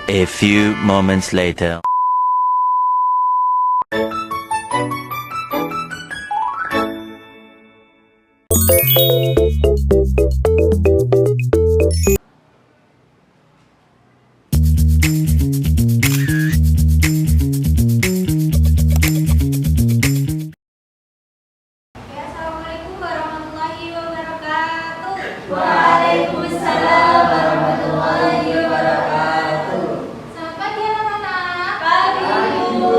A few moments later. Assalamualaikum warahmatullahi wabarakatuh. Waalaikumsalam warahmatullahi wabarakatuh. Selamat pagi anak-anak. Pagi, Bu.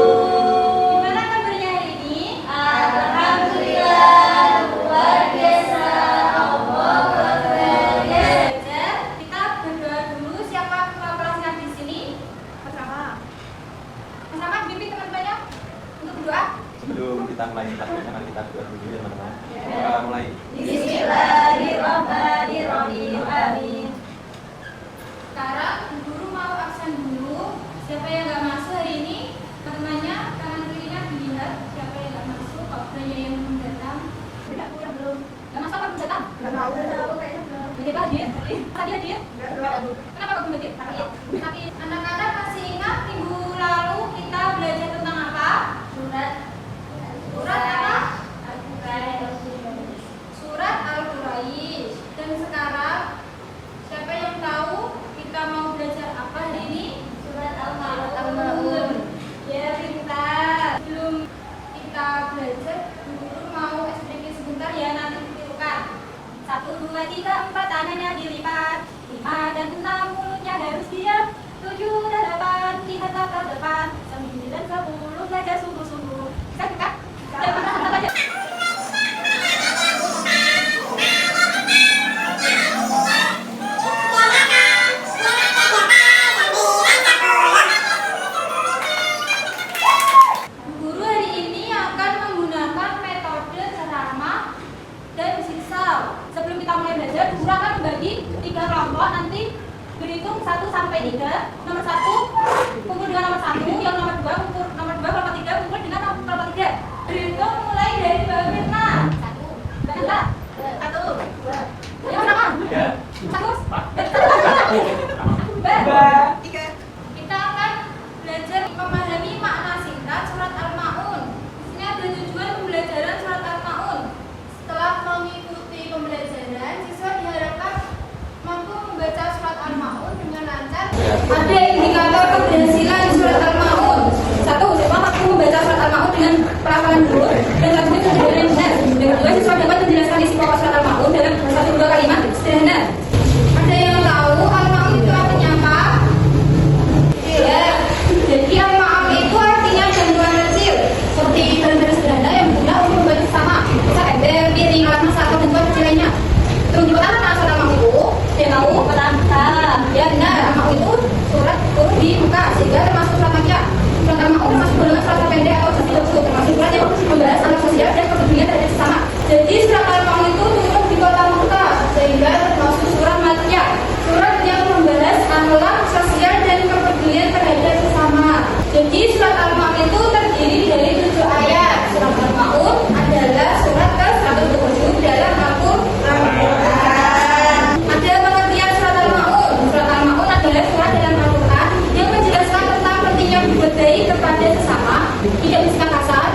Gimana kabarnya hari ini? Alhamdulillah, luar biasa. Allah Akbar. Belajar. Kita berdoa dulu. Siapa ketua kelasnya di sini? Mas Rama. Mas Rama, bimbing teman-temannya untuk berdoa. Sebelum kita mulai takbirkan kita berdoa dulu ya teman-teman. Kita mulai. Bismillahirrahmanirrahim. Amin. Sekarang guru mau absen dulu. Siapa yang nggak masuk hari ini? Teman-temannya kanan kirinya dilihat. Siapa yang nggak masuk? Waktunya yang belum datang. Udah belum? Nggak masuk apa belum datang? Enggak tahu kayaknya belum. Begitu hadir? Tadi hadir? Enggak. Kenapa kok belum hadir? Tapi anak-anak masih ingat minggu lalu kita belajar tentang apa? Surat Surat apa? Al-Qur'an. Surat Al-Quraish. Dan sekarang siapa yang tahu kita mau belajar apa hari ini? Surat Al-Maun. Ya pintar. Sebelum kita belajar, guru mau explain sebentar ya, nanti ditirukan. 1, 2, 3, 4 tangannya dilipat. 5 dan 6 mulutnya harus diam. 7 dan 8 lihatlah ke depan. 9 dan 10 belajar sungguh-sungguh. Bisa buka? Jangan pernah baca. Guru hari ini akan menggunakan metode ceramah dan sisal. Sebelum kita mulai belajar, guru akan membagi 3 kelompok. Nanti berhitung 1 sampai 3. Nomor 1 kumpul dengan nomor 1, yang nomor 2 kumpul nomor 2 kelompok 3 kumpul dengan kelompok 3. Berhitung mulai dari Mbak Mirna. 1, Mbak Mirna. 1, 2. Yang berapa? 1, 3. Kita akan belajar memahami makna singkat surat Al-Maun. Di sini ada tujuan pembelajaran surat Al-Maun. Setelah mengikuti pembelajaran, siswa diharapkan mampu membaca surat Al-Maun dengan lancar. Ada indikator keberhasilan surat Al-Maun. 1, siswa mampu membaca surat Al-Maun dengan pelafalan dulu dan selanjutnya dengan benar. Yang kedua, siswa dapat menjelaskan isi pokok surat Al-Maun dalam 1-2 kalimat sederhana. Ada yang tahu Al-Maun itu artinya apa? Ya, jadi Al-Maun itu artinya bantuan kecil seperti barang-barang sederhana yang berguna untuk membantu sama. Misal ember, piring, alat masak, atau bantuan kecil lainnya. Terus di kota mana asal Al-Maun itu? Dia tahu? Kota. Ya benar, Al-Maun itu surat turun di muka sehingga termasuk surat Makkiyah. Surat Al-Maun termasuk golongan surat pendek atau surat termasuk surat yang membahas tentang sosial dan kepedulian terhadap sesama. Jadi surat Al-Maun itu turun di kota Mekah sehingga termasuk surat Makkiyah. Surat yang membahas akhlak, sosial dan kepedulian terhadap sesama. Jadi surat Al-Maun itu terdiri dari 7 ayat. Surat Al-Maun adalah surat ke-107 dalam Al-Qur'an. Ada pengertian surat Al-Maun. Surat Al-Maun adalah surat dalam Al-Qur'an yang menjelaskan tentang pentingnya berbuat baik kepada sesama, tidak bersikap kasar,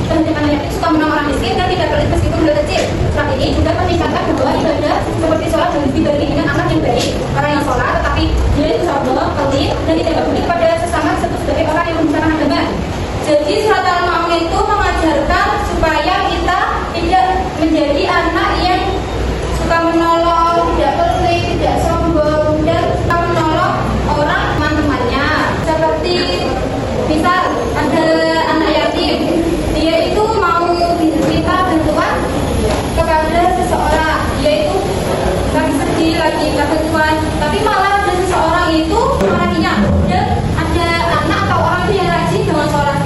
berhentikan ayat suka menolong orang miskin dan tidak pelit meskipun hal kecil. Surat ini juga meningkatkan bahwa ibadah seperti sholat dan dibagi dengan akhlak yang baik. Orang yang sholat tetapi dia itu sabar, pelit dan tidak peduli kepada sesama disebut sebagai orang yang membesarkan agama. Jadi surat Al-Maun itu mengajarkan supaya kita tidak menjadi anak yang suka menolong, tidak pelit, tidak sombong, dan suka menolong orang teman-temannya. Seperti misal ada anak yatim, dia itu mau minta bantuan kepada seseorang, dia itu lagi sedih, lagi minta bantuan, tapi malah ada seseorang itu marahinya. Dan ada anak atau orang itu yang rajin dengan sholat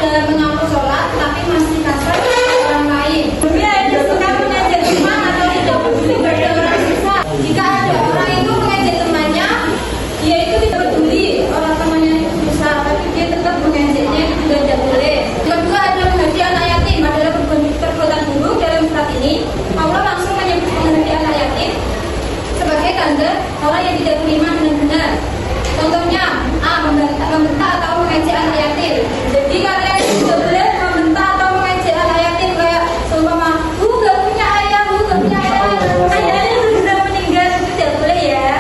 dalam mengaku sholat, tapi masih kasar kepada orang lain. Dia itu suka mengajak teman atau tidak peduli pada orang susah. Jika ada orang itu mengajak temannya, dia itu tidak peduli orang temannya itu susah, tapi dia tetap mengajaknya, itu juga tidak boleh. Yang kedua adalah menghadapi anak yatim adalah perbuatan buruk. Dalam surat ini, Allah langsung menyebut menghadapi anak yatim sebagai tanda orang yang tidak beriman benar-benar. Contohnya, membentak atau mengejek anak yatim. Jadi kalian tidak boleh membentak atau mengejek anak yatim kayak seumpama, gak punya ayah, gak punya ayah, ayahnya sudah meninggal, itu tidak boleh ya.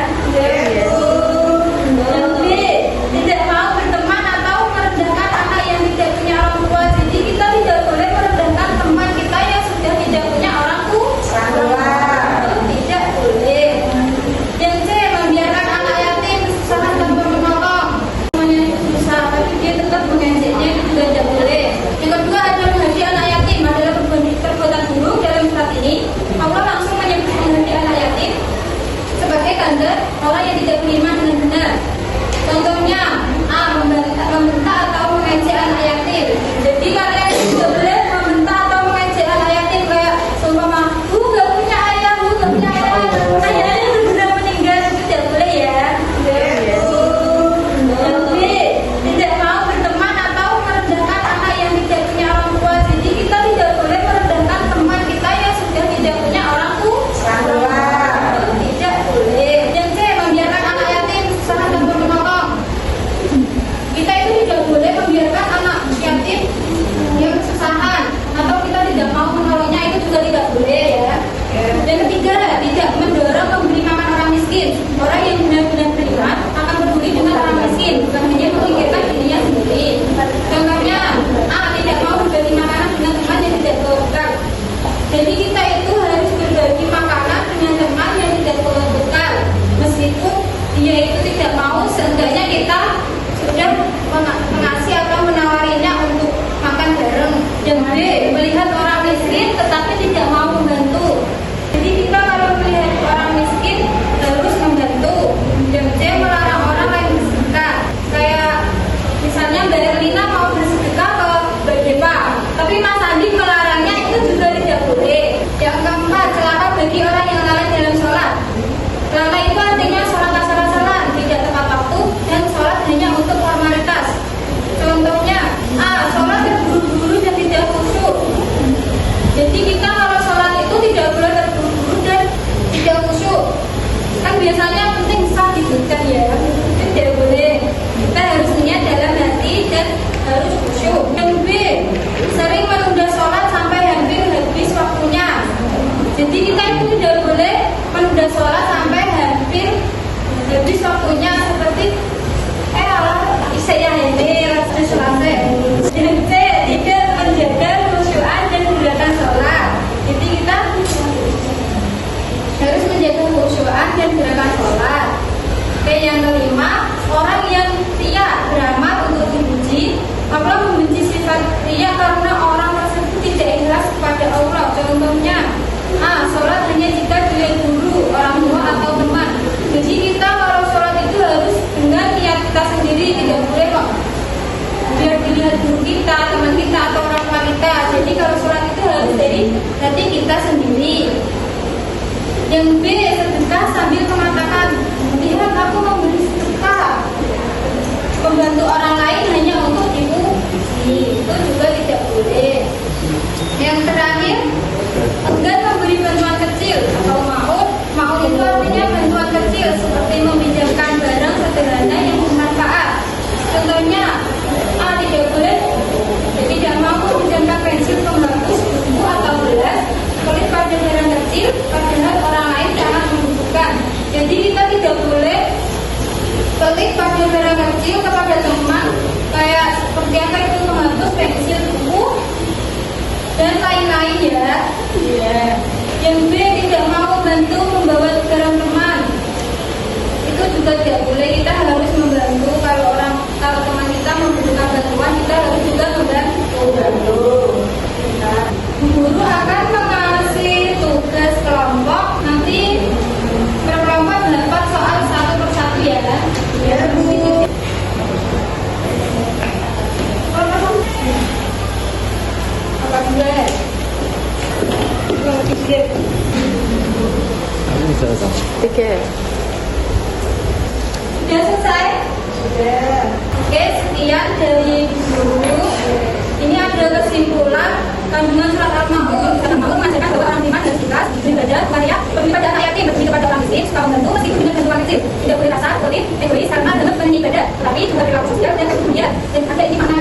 Jadi tidak mau berteman atau merendahkan anak yang tidak punya orang tua. Jadi kita tidak boleh merendahkan teman kita yang sudah tidak punya orang tua. Tidak boleh. Yang C, membiarkan anak yatim kesusahan tanpa menolong. Temannya itu susah, tapi dia tetap mengejeknya, itu juga tidak boleh. Yang kedua adalah menghadapi anak yatim adalah perbuatan buruk. Dalam surat ini, Allah langsung menyebut menghadapi anak yatim sebagai tanda orang yang tidak beriman benar-benar. Contohnya, membentak atau mengejek anak yatim. Jadi kalian tidak boleh membentak atau mengejek anak yatim kayak seumpama, gak punya ayah, gak punya ayah, ayahnya sudah meninggal, itu tidak boleh ya. Yang B, tidak mau berteman atau merendahkan anak yang tidak punya orang tua. Jadi kita tidak boleh merendahkan teman kita yang sudah tidak punya orang tua. Tidak boleh. Yang C, membiarkan anak yatim kesusahan tanpa menolong. Kita itu tidak boleh membiarkan anak yatim yang kesusahan atau kita tidak mau menolongnya, itu juga tidak boleh ya. Yang ketiga, tidak mendorong memberi makan orang miskin. Orang yang benar-benar beriman akan peduli dengan orang miskin, bukan hanya memikirkan dirinya sendiri. Contohnya, tidak mau berbagi makanan dengan teman yang tidak bekal. Jadi kita itu harus berbagi makanan dengan teman yang tidak bekal. Meskipun dia itu tidak mau, seenggaknya kita sudah mengasih atau menawarinya untuk makan bareng. Yang B, melihat orang miskin tetapi tidak mau membantu. Jadi kita kalau melihat orang miskin harus membantu. Yang C, melarang orang lain bersedekah. Kayak misalnya Mbak Erlina mau bersedekah ke Mbak Depa, tapi Mas Andi melarangnya, itu juga tidak boleh. Yang keempat, celaka bagi orang yang lalai dalam sholat. Lalai itu artinya sholat asal-asalan, tidak tepat waktu, dan sholat hanya untuk formalitas. Contohnya, sholat terburu-buru dan tidak khusyuk. Jadi kita kalau sholat itu tidak boleh terburu-buru dan tidak khusyuk. Kan biasanya penting sah dibutuhkan ya, itu tidak boleh. Kita harus niat dalam hati dan harus khusyuk. Yang B, sering menunda sholat sampai hampir habis waktunya. Jadi kita itu tidak boleh menunda sholat sampai hampir habis waktunya, seperti saya ini rasa selesai. Yang C, tidak menjaga khusyuan dan gerakan sholat. Jadi kita harus menjaga khusyuan dan gerakan sholat. Yang kelima, orang yang ria beramal untuk dipuji. Allah membenci sifat ria karena orang tersebut tidak ikhlas kepada Allah. Contohnya, sholat hanya jika dilihat guru, orang tua atau teman. Jadi kita kalau sholat itu harus dengan niat kita sendiri, tidak boleh kok biar dilihat guru kita, teman kita atau orang tua kita. Jadi kalau sholat itu harus dari hati kita sendiri. Yang B, sedekah sambil mengatakan, lihat aku memberi sedekah. Membantu orang lain hanya untuk dipuji, itu juga tidak boleh. Yang terakhir, enggan memberi bantuan kecil atau maut. Maut itu artinya bantuan kecil, seperti meminjamkan barang sederhana yang bermanfaat. Contohnya, tidak boleh, tidak mampu meminjamkan pensil, penghapus, buku atau gelas, pelit pada barang kecil, padahal orang lain sangat membutuhkan. Jadi kita tidak boleh pelit pada barang kecil kepada teman, kayak seperti apa itu penghapus, pensil, buku, dan lain-lain ya. Yang B, tidak mau membantu membawa barang teman. Itu juga tidak boleh. Kita harus membantu. Kalau teman kita membutuhkan bantuan, kita harus juga membantu. Guru akan mengasih tugas kelompok. Nanti berkelompok dapat soal satu persatu ya kan? Ya. Kandungan surat Al-Maun mengajarkan bahwa orang beriman harus ikhlas, beribadah, waria, berbagi pada anak yatim, berbagi kepada orang miskin, suka membantu meskipun dengan bantuan kecil. Tidak boleh kasar, kotor, egois, karena dalam mengenai ibadah, tetapi juga berlaku sosial dan kemudian. Dan ada ini makna